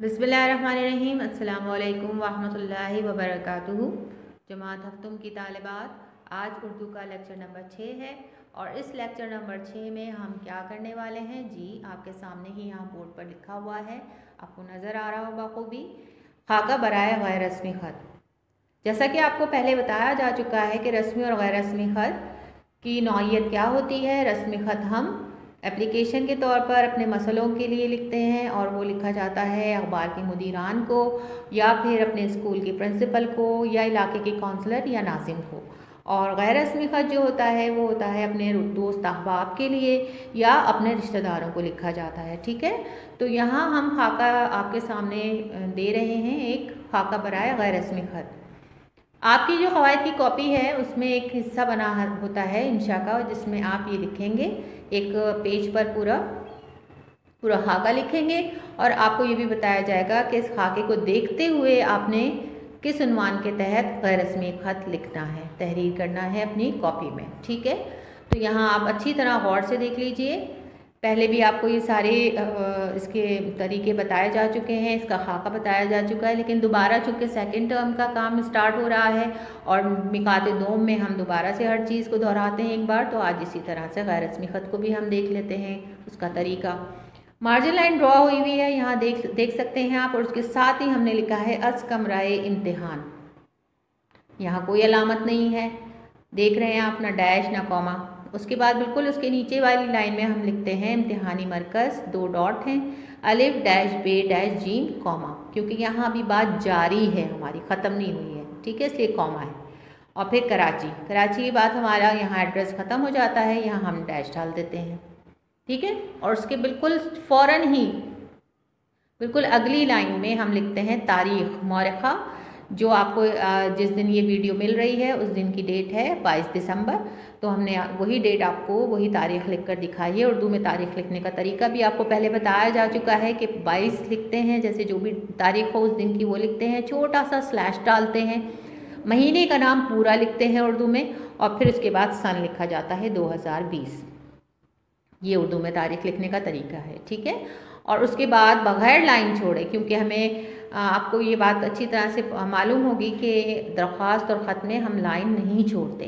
बिस्मिल्लाहिर्रहमानिर्रहीम। अस्सलाम वालेकुम वरहमतुल्लाहि वबरकातुहू। जमात हफ्तुम की तालिबात, आज उर्दू का लेक्चर नंबर 6 है और इस लेक्चर नंबर 6 में हम क्या करने वाले हैं जी, आपके सामने ही यहाँ बोर्ड पर लिखा हुआ है, आपको नज़र आ रहा होगा बखूबी, खाका बराए गैर रस्मी ख़त। जैसा कि आपको पहले बताया जा चुका है कि रस्मी और गैर रस्मी ख़त की नौइयत क्या होती है। रस्मी ख़त हम एप्लीकेशन के तौर पर अपने मसलों के लिए लिखते हैं और वो लिखा जाता है अखबार के मुदीरान को या फिर अपने स्कूल के प्रिंसिपल को या इलाके के काउंसलर या नाजिम को। और गैर रस्मी ख़त जो होता है वो होता है अपने दोस्त अहबाब के लिए या अपने रिश्तेदारों को लिखा जाता है। ठीक है, तो यहाँ हम खाका आपके सामने दे रहे हैं, एक खाका बराए गैर रस्मी ख़त। आपकी जो क़वाइद की कॉपी है उसमें एक हिस्सा बना होता है इंशा का, जिसमें आप ये लिखेंगे, एक पेज पर पूरा खाका लिखेंगे और आपको ये भी बताया जाएगा कि इस खाके को देखते हुए आपने किस उन्वान के तहत गैर रस्मी ख़त लिखना है, तहरीर करना है अपनी कॉपी में। ठीक है, तो यहाँ आप अच्छी तरह गौर से देख लीजिए। पहले भी आपको ये सारे इसके तरीके बताए जा चुके हैं, इसका खाका बताया जा चुका है, लेकिन दोबारा चूँकि सेकंड टर्म का काम स्टार्ट हो रहा है और मिकाते दोम में हम दोबारा से हर चीज़ को दोहराते हैं एक बार, तो आज इसी तरह से गैर रस्मी ख़त को भी हम देख लेते हैं, उसका तरीका। मार्जिन लाइन ड्रॉ हुई हुई है, यहाँ देख सकते हैं आप, और उसके साथ ही हमने लिखा है अस कमराए इम्तिहान। यहाँ कोई अलामत नहीं है, देख रहे हैं आप, ना डैश ना कॉमा। उसके बाद बिल्कुल उसके नीचे वाली लाइन में हम लिखते हैं इम्तिहानी मरकज़, 2 डॉट हैं, अलिफ डैश बे डैश जीम कॉमा, क्योंकि यहाँ अभी बात जारी है, हमारी ख़त्म नहीं हुई है। ठीक है, इसलिए कॉमा है। और फिर कराची की बात, हमारा यहाँ एड्रेस ख़त्म हो जाता है, यहाँ हम डैश डाल देते हैं। ठीक है, और उसके बिल्कुल फ़ौरन ही बिल्कुल अगली लाइन में हम लिखते हैं तारीख़ मौरख़ा, जो आपको जिस दिन ये वीडियो मिल रही है उस दिन की डेट है 22 दिसंबर। तो हमने वही डेट आपको, वही तारीख़ लिखकर दिखाई है। उर्दू में तारीख़ लिखने का तरीका भी आपको पहले बताया जा चुका है कि 22 लिखते हैं, जैसे जो भी तारीख़ हो उस दिन की वो लिखते हैं, छोटा सा स्लैश डालते हैं, महीने का नाम पूरा लिखते हैं उर्दू में, और फिर उसके बाद सन लिखा जाता है 2020। ये उर्दू में तारीख़ लिखने का तरीका है। ठीक है, और उसके बाद बग़ैर लाइन छोड़े, क्योंकि हमें आपको ये बात अच्छी तरह से मालूम होगी कि दरख्वास्त और ख़त में हम लाइन नहीं छोड़ते,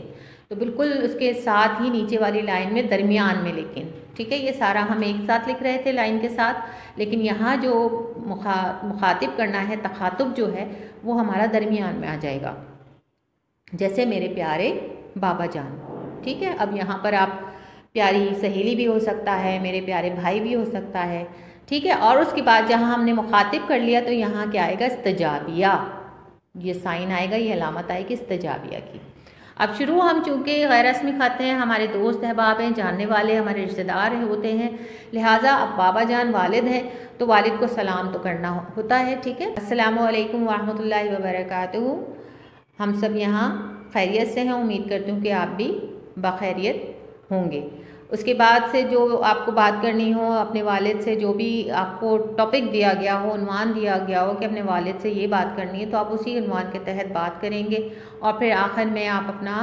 तो बिल्कुल उसके साथ ही नीचे वाली लाइन में दरमियान में लेकिन। ठीक है, ये सारा हम एक साथ लिख रहे थे लाइन के साथ, लेकिन यहाँ जो मुखातिब करना है, तखातुब जो है वो हमारा दरमियान में आ जाएगा, जैसे मेरे प्यारे बाबा जान। ठीक है, अब यहाँ पर आप प्यारी सहेली भी हो सकता है, मेरे प्यारे भाई भी हो सकता है। ठीक है, और उसके बाद जहाँ हमने मुखातिब कर लिया तो यहाँ क्या आएगा, इस्तजाबिया, ये साइन आएगा, ये अलामत आएगी इस्तजाबिया की। अब शुरू हम चूँकि गैर रस्मी ख़त हैं, हमारे दोस्त अहबाब हैं, जानने वाले हमारे रिश्तेदार होते हैं, लिहाजा अब बाबा जान वालिद हैं तो वालिद को सलाम तो करना होता है। ठीक है, अस्सलामु अलैकुम वरहमतुल्लाहि वबरकातुहू। हम सब यहाँ खैरियत से हैं, उम्मीद करती हूँ कि आप भी बखैरियत होंगे। उसके बाद से जो आपको बात करनी हो अपने वालिद से, जो भी आपको टॉपिक दिया गया हो, उन्वान दिया गया हो कि अपने वालिद से ये बात करनी है, तो आप उसी उन्वान के तहत बात करेंगे और फिर आखिर में आप अपना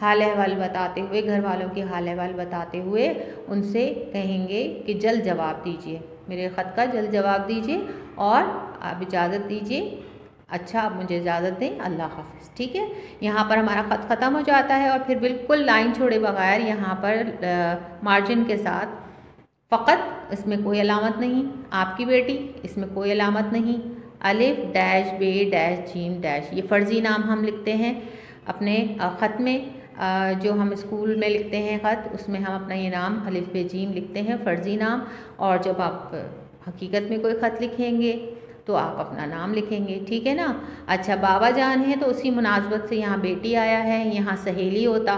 हाल अहवाल बताते हुए, घर वालों की हाल अहवाल बताते हुए उनसे कहेंगे कि जल्द जवाब दीजिए, मेरे ख़त का जल्द जवाब दीजिए और आप इजाज़त दीजिए। अच्छा, आप मुझे इजाज़त दें, अल्लाह हाफ़िज़। ठीक है, यहाँ पर हमारा ख़त ख़त्म हो जाता है और फिर बिल्कुल लाइन छोड़े बगैर यहाँ पर मार्जिन के साथ, फ़कत इसमें कोई अलामत नहीं, आपकी बेटी, इसमें कोई अलामत नहीं, अलिफ डैश बे डैश जीम डैश, ये फ़र्ज़ी नाम हम लिखते हैं अपने ख़त में। जो हम स्कूल में लिखते हैं ख़त, उसमें हम अपना ये नाम अलिफ बे जीम लिखते हैं, फ़र्ज़ी नाम। और जब आप हकीकत में कोई ख़त लिखेंगे तो आप अपना नाम लिखेंगे। ठीक है ना। अच्छा, बाबा जान है तो उसी मुनासबत से यहाँ बेटी आया है, यहाँ सहेली होता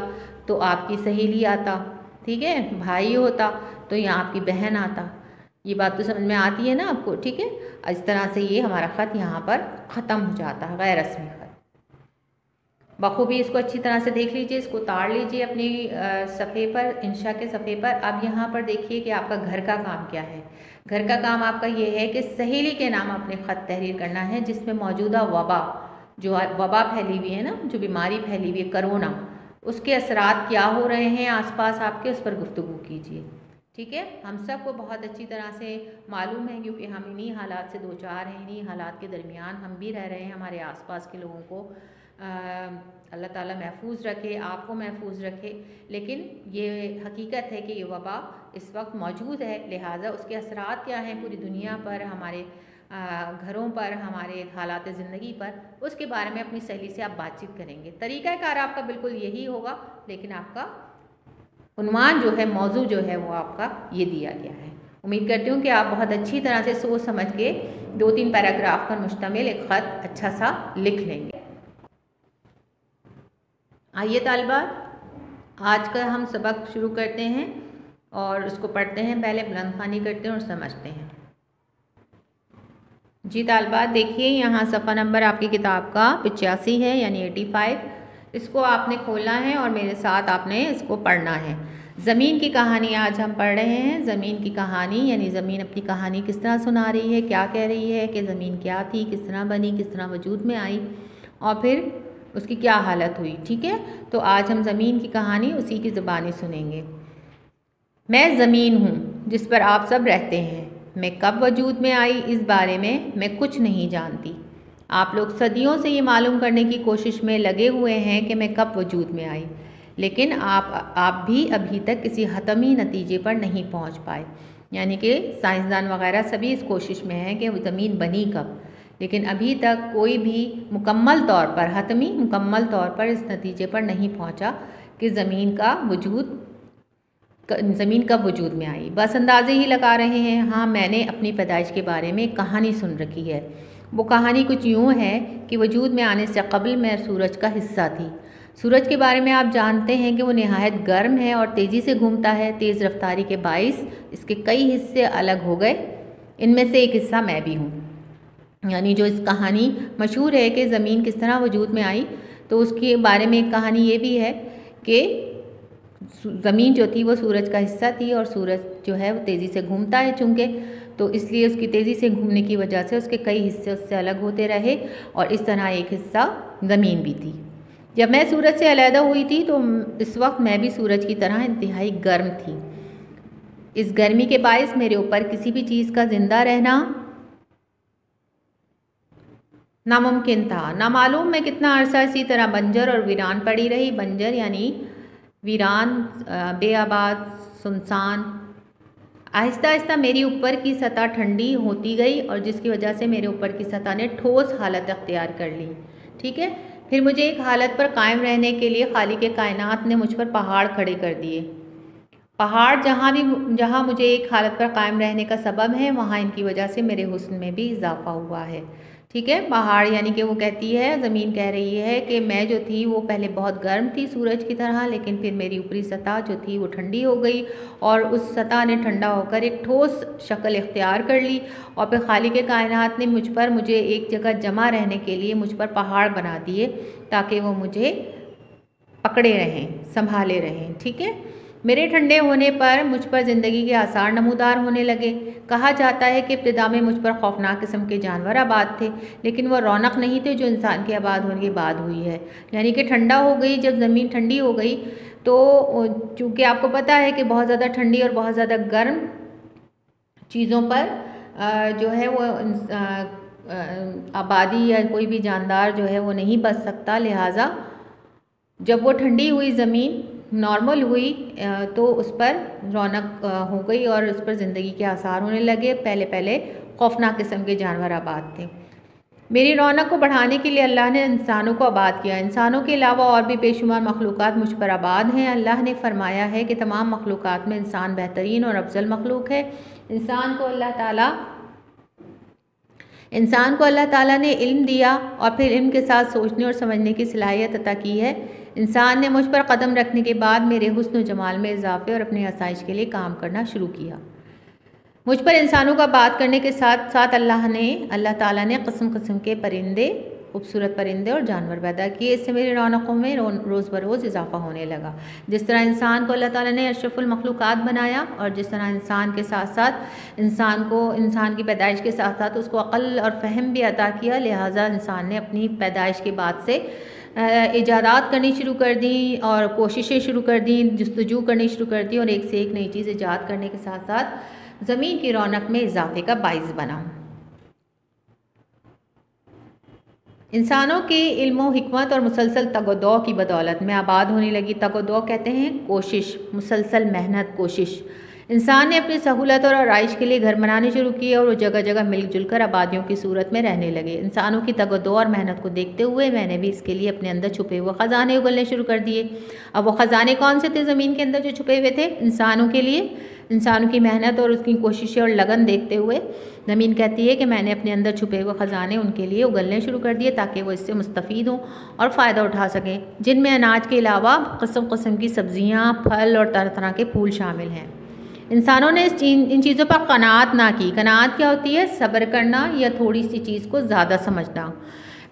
तो आपकी सहेली आता। ठीक है, भाई होता तो यहाँ आपकी बहन आता। ये बात तो समझ में आती है ना आपको। ठीक है, इस तरह से ये हमारा ख़त यहाँ पर ख़त्म हो जाता है, गैर रस्मी ख़त। बखूबी इसको अच्छी तरह से देख लीजिए, इसको ताड़ लीजिए अपनी सफ़े पर, इंशा के सफ़े पर। अब यहाँ पर देखिए कि आपका घर का काम क्या है। घर का काम आपका ये है कि सहेली के नाम अपने ख़त तहरीर करना है, जिसमें मौजूदा वबा, जो वबा फैली हुई है ना, जो बीमारी फैली हुई है कोरोना, उसके असरात क्या हो रहे हैं आसपास आपके, उस पर गुफ्तगू कीजिए। ठीक है, हम सबको बहुत अच्छी तरह से मालूम है, क्योंकि हम इन्हीं हालात से दो चार हैं, इन्हीं हालात के दरमियान हम भी रह रहे हैं। हमारे आसपास के लोगों को अल्लाह ताला महफूज रखे, आपको महफूज रखे। लेकिन ये हकीकत है कि ये वबा इस वक्त मौजूद है, लिहाजा उसके असरात क्या हैं पूरी दुनिया पर, हमारे घरों पर, हमारे हालात ज़िंदगी पर, उसके बारे में अपनी सहेली से आप बातचीत करेंगे। तरीक़ाकार आपका बिल्कुल यही होगा, लेकिन आपका उन्वान जो है, मौजू जो है वो आपका ये दिया गया है। उम्मीद करती हूँ कि आप बहुत अच्छी तरह से सोच समझ के 2-3 पैराग्राफ पर मुश्तमिल एक ख़त अच्छा सा लिख लेंगे। आइए तालिबात, आज का हम सबक शुरू करते हैं और उसको पढ़ते हैं। पहले बुलंद ख़्वानी करते हैं और समझते हैं। जी तालिबात, देखिए यहाँ सफ़ा नंबर आपकी किताब का 85 है, यानी 85। इसको आपने खोलना है और मेरे साथ आपने इसको पढ़ना है। ज़मीन की कहानी आज हम पढ़ रहे हैं। ज़मीन की कहानी यानी ज़मीन अपनी कहानी किस तरह सुना रही है, क्या कह रही है कि ज़मीन क्या थी, किस तरह बनी, किस तरह वजूद में आई और फिर उसकी क्या हालत हुई। ठीक है, तो आज हम ज़मीन की कहानी उसी की ज़बानी सुनेंगे। मैं ज़मीन हूँ जिस पर आप सब रहते हैं। मैं कब वजूद में आई इस बारे में मैं कुछ नहीं जानती। आप लोग सदियों से ये मालूम करने की कोशिश में लगे हुए हैं कि मैं कब वजूद में आई, लेकिन आप भी अभी तक किसी हतमी नतीजे पर नहीं पहुंच पाए। यानी कि साइंसदान वगैरह सभी इस कोशिश में हैं कि ज़मीन बनी कब, लेकिन अभी तक कोई भी मुकम्मल तौर पर, हतमी मुकम्मल तौर पर इस नतीजे पर नहीं पहुंचा कि ज़मीन कब वजूद में आई। बस अंदाजे ही लगा रहे हैं। हाँ, मैंने अपनी पैदाइश के बारे में एक कहानी सुन रखी है। वो कहानी कुछ यूँ है कि वजूद में आने से कबल मैं सूरज का हिस्सा थी। सूरज के बारे में आप जानते हैं कि वो नहायत गर्म है और तेज़ी से घूमता है। तेज़ रफ्तारी के बाइस इसके कई हिस्से अलग हो गए, इनमें से एक हिस्सा मैं भी हूँ। यानी जो इस कहानी मशहूर है कि ज़मीन किस तरह वजूद में आई, तो उसके बारे में एक कहानी ये भी है कि ज़मीन जो थी वो सूरज का हिस्सा थी और सूरज जो है वो तेज़ी से घूमता है चूँकि, तो इसलिए उसकी तेज़ी से घूमने की वजह से उसके कई हिस्से उससे अलग होते रहे और इस तरह एक हिस्सा ज़मीन भी थी। जब मैं सूरज से अलहदा हुई थी तो इस वक्त मैं भी सूरज की तरह इंतहाई गर्म थी। इस गर्मी के बायस मेरे ऊपर किसी भी चीज़ का ज़िंदा रहना नामुमकिन था। नामालूम मैं कितना अरसा इसी तरह बंजर और वीरान पड़ी रही। बंजर यानी वीरान, बेआबाद, सुनसान। आहिस्ता आहिस्ता मेरी ऊपर की सतह ठंडी होती गई और जिसकी वजह से मेरे ऊपर की सतह ने ठोस हालत अख्तियार कर ली। ठीक है, फिर मुझे एक हालत पर कायम रहने के लिए खालिक कायनात ने मुझ पर पहाड़ खड़े कर दिए। पहाड़ जहाँ मुझे एक हालत पर कायम रहने का सबब है, वहाँ इनकी वजह से मेरे हुस्न में भी इजाफा हुआ है। ठीक है, पहाड़ यानी कि वो कहती है, ज़मीन कह रही है कि मैं जो थी वो पहले बहुत गर्म थी सूरज की तरह, लेकिन फिर मेरी ऊपरी सतह जो थी वो ठंडी हो गई और उस सतह ने ठंडा होकर एक ठोस शक्ल इख्तियार कर ली और फिर खालिक कायनात ने मुझे एक जगह जमा रहने के लिए मुझ पर पहाड़ बना दिए ताकि वो मुझे पकड़े रहें, संभाले रहें। ठीक है, मेरे ठंडे होने पर मुझ पर ज़िंदगी के आसार नमूदार होने लगे। कहा जाता है कि इब्तिदा में मुझ पर खौफनाक किस्म के जानवर आबाद थे, लेकिन वह रौनक नहीं थे जो इंसान के आबाद होने के बाद हुई है। यानी कि ठंडा हो गई, जब ज़मीन ठंडी हो गई तो चूँकि आपको पता है कि बहुत ज़्यादा ठंडी और बहुत ज़्यादा गर्म चीज़ों पर जो है वो आबादी या कोई भी जानदार जो है वो नहीं बच सकता। लिहाजा जब वो ठंडी हुई, ज़मीन नॉर्मल हुई, तो उस पर रौनक हो गई और उस पर ज़िंदगी के आसार होने लगे। पहले खौफनाक किस्म के जानवर आबाद थे। मेरी रौनक को बढ़ाने के लिए अल्लाह ने इंसानों को आबाद किया। इंसानों के अलावा और भी बेशुमार मखलूक़ात मुझ पर आबाद हैं। अल्लाह ने फरमाया है कि तमाम मखलूक़ात में इंसान बेहतरीन और अफजल मखलूक है। इंसान को अल्लाह ताला ने इल्म दिया और फिर इल्म के साथ सोचने और समझने की सलाहियत अता की है। इंसान ने मुझ पर कदम रखने के बाद मेरे हुस्न जमाल में इजाफे और अपनी आसाइश के लिए काम करना शुरू किया। मुझ पर इंसानों का बात करने के साथ साथ अल्लाह ताला ने किस्म किस्म के परिंदे, खूबसूरत परिंदे और जानवर पैदा किए। इससे मेरी रौनकों में रोज़ बरोज़ इजाफा होने लगा। जिस तरह इंसान को अल्लाह ताला ने अशरफुल मखलूक़ात बनाया और जिस तरह इंसान के साथ साथ इंसान की पैदाइश के साथ साथ उसको अक़ल और फ़हम भी अता किया, लिहाजा इंसान ने अपनी पैदाइश के बाद से इजादात करनी शुरू कर दी और कोशिशें शुरू कर दी, जस्तजू करनी शुरू कर दी और एक से एक नई चीज़ ईजाद करने के साथ साथ ज़मीन की रौनक में इजाफे का बाइस बना। इंसानों के इल्म हिकमत और मुसलसल तगदो की बदौलत में आबाद होने लगी। तगदो कहते हैं कोशिश, मुसलसल मेहनत, कोशिश। इंसान ने अपनी सहूलत और आराइश के लिए घर बनाने शुरू किए और वो जगह जगह मिलजुल कर आबादियों की सूरत में रहने लगे। इंसानों की तगदो और मेहनत को देखते हुए मैंने भी इसके लिए अपने अंदर छुपे हुए ख़जाने उगलने शुरू कर दिए। अब वो ख़जाने कौन से थे ज़मीन के अंदर जो छुपे हुए थे? इंसानों के लिए। इंसानों की मेहनत और उसकी कोशिशें और लगन देखते हुए ज़मीन कहती है कि मैंने अपने अंदर छुपे हुए ख़जाने उनके लिए उगलने शुरू कर दिए ताकि वो इससे मुस्तफ़ीद हों और फ़ायदा उठा सकें, जिनमें अनाज के अलावा किस्म किस्म की सब्ज़ियाँ, फल और तरह तरह के फूल शामिल हैं। इंसानों ने इन चीज़ों पर कनात ना की। कनात क्या होती है? सब्र करना या थोड़ी सी चीज़ को ज़्यादा समझना।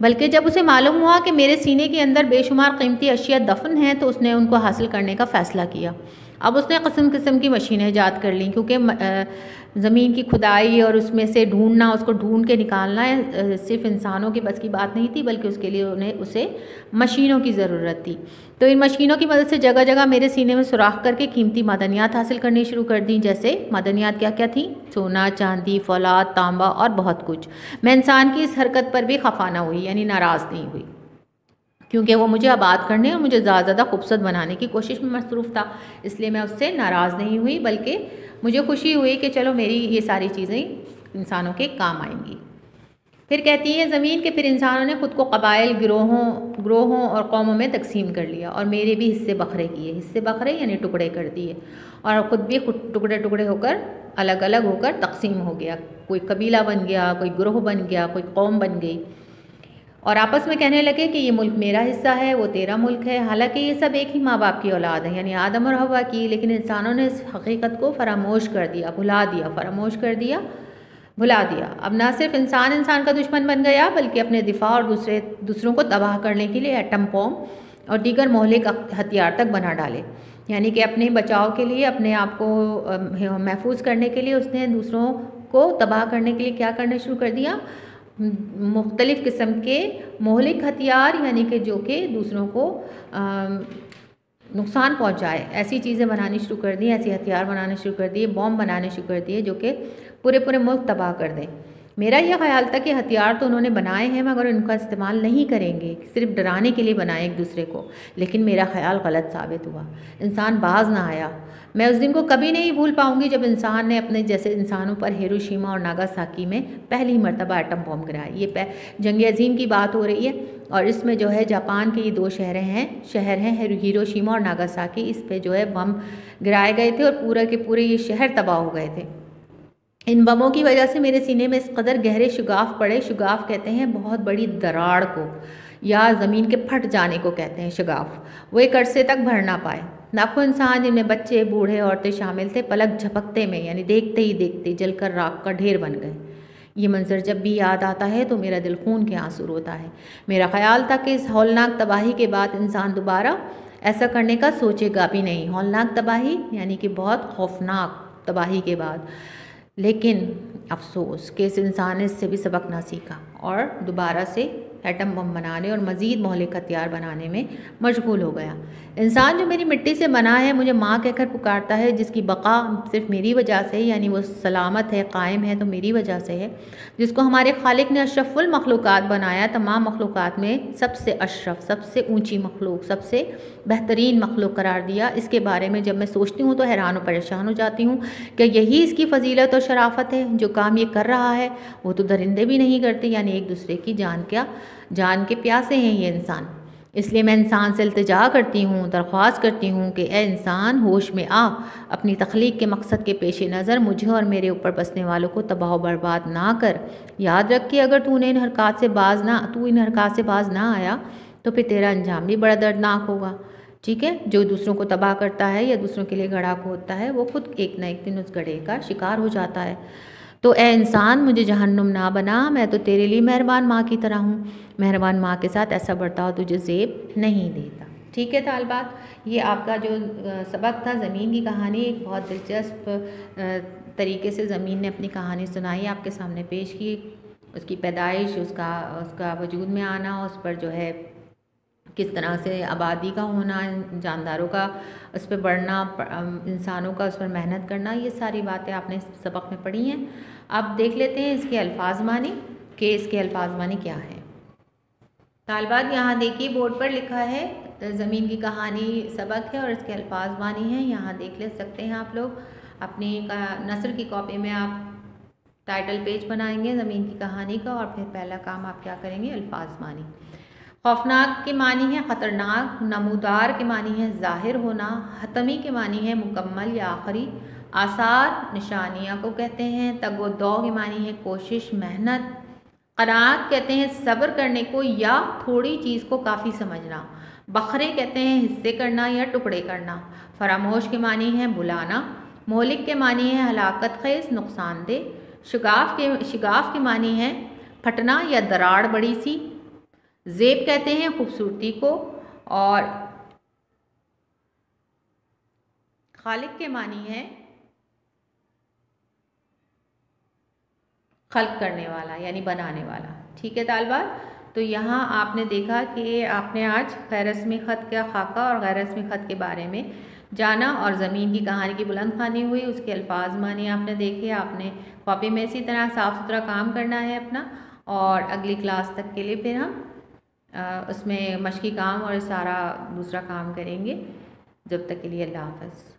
बल्कि जब उसे मालूम हुआ कि मेरे सीने के अंदर बेशुमार कीमती अशिया दफन हैं तो उसने उनको हासिल करने का फ़ैसला किया। अब उसने किस्म किस्म की मशीनें ईजाद कर लीं, क्योंकि ज़मीन की खुदाई और उसमें से ढूंढना, उसको ढूंढ के निकालना सिर्फ इंसानों के बस की बात नहीं थी, बल्कि उसके लिए उसे मशीनों की ज़रूरत थी। तो इन मशीनों की मदद से जगह जगह मेरे सीने में सुराख करके कीमती मादनियात हासिल करनी शुरू कर दी। जैसे मादनियात क्या क्या थी? सोना, चांदी, फौलाद, तांबा और बहुत कुछ। मैं इंसान की इस हरकत पर भी खफा ना हुई, यानी नाराज़ नहीं हुई, क्योंकि वो मुझे आबाद करने और मुझे ज़्यादा खूबसूरत बनाने की कोशिश में मसरूफ़ था। इसलिए मैं उससे नाराज़ नहीं हुई, बल्कि मुझे खुशी हुई कि चलो मेरी ये सारी चीज़ें इंसानों के काम आएंगी। फिर कहती है ज़मीन के फिर इंसानों ने ख़ुद को कबाइल, ग्रोहों और कौमों में तकसीम कर लिया और मेरे भी हिस्से बखरे किए। हिस्से बखरे यानी टुकड़े कर दिए और ख़ुद भी टुकड़े टुकड़े होकर अलग अलग होकर तकसीम हो गया। कोई कबीला बन गया, कोई ग्रोह बन गया, कोई कौम बन गई और आपस में कहने लगे कि ये मुल्क मेरा हिस्सा है, वो तेरा मुल्क है। हालांकि ये सब एक ही माँ बाप की औलाद है, यानी आदम और हवा की। लेकिन इंसानों ने इस हकीकत को फरामोश कर दिया, भुला दिया, फरामोश कर दिया, भुला दिया। अब ना सिर्फ इंसान इंसान का दुश्मन बन गया, बल्कि अपने दिफा और दूसरों को तबाह करने के लिए एटम बम और दीगर मोहलिक हथियार तक बना डाले। यानी कि अपने बचाव के लिए, अपने आप को महफूज करने के लिए उसने दूसरों को तबाह करने के लिए क्या करना शुरू कर दिया? मुख्तलिफ़ किस्म के मोहलिक हथियार, यानी कि जो कि दूसरों को नुकसान पहुंचाए, ऐसी चीज़ें बनानी शुरू कर दी, ऐसे हथियार बनाने शुरू कर दिए, बॉम्ब बनाने शुरू कर दिए जो कि पूरे पूरे मुल्क तबाह कर दें। मेरा यह ख्याल था कि हथियार तो उन्होंने बनाए हैं मगर उनका इस्तेमाल नहीं करेंगे, सिर्फ डराने के लिए बनाए एक दूसरे को। लेकिन मेरा ख्याल गलत साबित हुआ, इंसान बाज ना आया। मैं उस दिन को कभी नहीं भूल पाऊंगी जब इंसान ने अपने जैसे इंसानों पर हिरोशिमा और नागासाकी में पहली मरतबा एटम बम गिराया। ये जंग अजीम की बात हो रही है और इसमें जो है जापान के ये दो शहर हैं हिरोशिमा और नागासाकी। इस पे जो है बम गिराए गए थे और पूरे के पूरे ये शहर तबाह हो गए थे। इन बमों की वजह से मेरे सीने में इस कदर गहरे शुगाफ पड़े। शुगाफ कहते हैं बहुत बड़ी दराड़ को, या ज़मीन के फट जाने को कहते हैं शुगाफ। वो एक अरसे तक भर ना पाए। लाखों इंसान जिनमें बच्चे, बूढ़े, औरतें शामिल थे, पलक झपकते में यानी देखते ही देखते जलकर राख का ढेर बन गए। ये मंजर जब भी याद आता है तो मेरा दिल खून के आंसू रोता है। मेरा ख्याल था कि इस हौलनाक तबाही के बाद इंसान दोबारा ऐसा करने का सोचेगा भी नहीं। हौलनाक तबाही यानी कि बहुत खौफनाक तबाही के बाद। लेकिन अफसोस कि इस इंसान ने इससे भी सबक ना सीखा और दोबारा से एटम बम बनाने और मज़ीद मोहलिक हथियार बनाने में मशगूल हो गया। इंसान जो मेरी मिट्टी से बना है, मुझे माँ कहकर पुकारता है, जिसकी बका सिर्फ मेरी वजह से, यानी वो सलामत है, कायम है तो मेरी वजह से है, जिसको हमारे खालिक ने अशरफुल मखलूक़ात बनाया, तमाम मखलूक़ात में सबसे अशरफ, सबसे ऊँची मखलूक, सबसे बेहतरीन मखलूक करार दिया। इसके बारे में जब मैं सोचती हूँ तो हैरान और परेशान हो जाती हूँ कि यही इसकी फजीलत और शराफत है। जो काम ये कर रहा है वो तो दरिंदे भी नहीं करते, यानी एक दूसरे की जान के प्यासे हैं ये इंसान। इसलिए मैं इंसान से इल्तिजा करती हूँ, दरख्वास्त करती हूँ कि ए इंसान, होश में आ, अपनी तख्लीक के मकसद के पेश नज़र मुझे और मेरे ऊपर बसने वालों को तबाह व बर्बाद ना कर। याद रख कि अगर तू इन हरकत से बाज ना आया तो फिर तेरा अंजाम भी बड़ा दर्दनाक होगा। ठीक है, जो दूसरों को तबाह करता है या दूसरों के लिए गड्ढा खोदता है वो खुद एक ना एक दिन उस गड्ढे का शिकार हो जाता है। तो ए इंसान, मुझे जहन्नुम ना बना, मैं तो तेरे लिए मेहरबान माँ की तरह हूँ। मेहरबान माँ के साथ ऐसा बर्ताव तुझे ज़ेब नहीं देता। ठीक है तालिबात, ये आपका जो सबक था ज़मीन की कहानी, एक बहुत दिलचस्प तरीके से ज़मीन ने अपनी कहानी सुनाई, आपके सामने पेश की। उसकी पैदाइश, उसका वजूद में आना, उस पर जो है किस तरह से आबादी का होना, जानदारों का उस पर बढ़ना, इंसानों का उस पर मेहनत करना, ये सारी बातें आपने इस सबक में पढ़ी हैं। अब देख लेते हैं इसके अल्फाज मानी कि इसके अल्फाज मानी क्या है। तालिबात यहाँ देखिए बोर्ड पर लिखा है ज़मीन की कहानी सबक है और इसके अल्फाज मानी हैं। यहाँ देख ले सकते हैं आप लोग अपनी नसर की कॉपी में आप टाइटल पेज बनाएंगे ज़मीन की कहानी का और फिर पहला काम आप क्या करेंगे, अल्फाज मानी। खौफनाक के मानी है ख़तरनाक, नमूदार के मानी है ज़ाहिर होना, हतमी के मानी है मुकम्मल या आखिरी, आसार निशानियाँ को कहते हैं, तगोदौ के मानी है कोशिश मेहनत, क़नाअत कहते हैं सब्र करने को या थोड़ी चीज़ को काफ़ी समझना, बखरे कहते हैं हिस्से करना या टुकड़े करना, फरामोश के मानी है बुलाना, मोहलिक के मानी है हलाकत खेज़ नुकसानदेह, शिगाफ के मानी है फटना या दरार बड़ी सी, ज़ेब कहते हैं खूबसूरती को और खालिक के मानी है खल्क करने वाला यानी बनाने वाला। ठीक है तालिबात, तो यहाँ आपने देखा कि आपने आज गैर रस्मी ख़त का खाका और गैर रस्मी ख़त के बारे में जाना और ज़मीन की कहानी की बुलंद खानी हुई, उसके अल्फाज मानी आपने देखे। आपने कॉपी में इसी तरह साफ़ सुथरा काम करना है अपना, और अगली क्लास तक के लिए फिर हम उसमें मशक़ी काम और सारा दूसरा काम करेंगे। जब तक के लिए अल्लाह हाफ़िज़।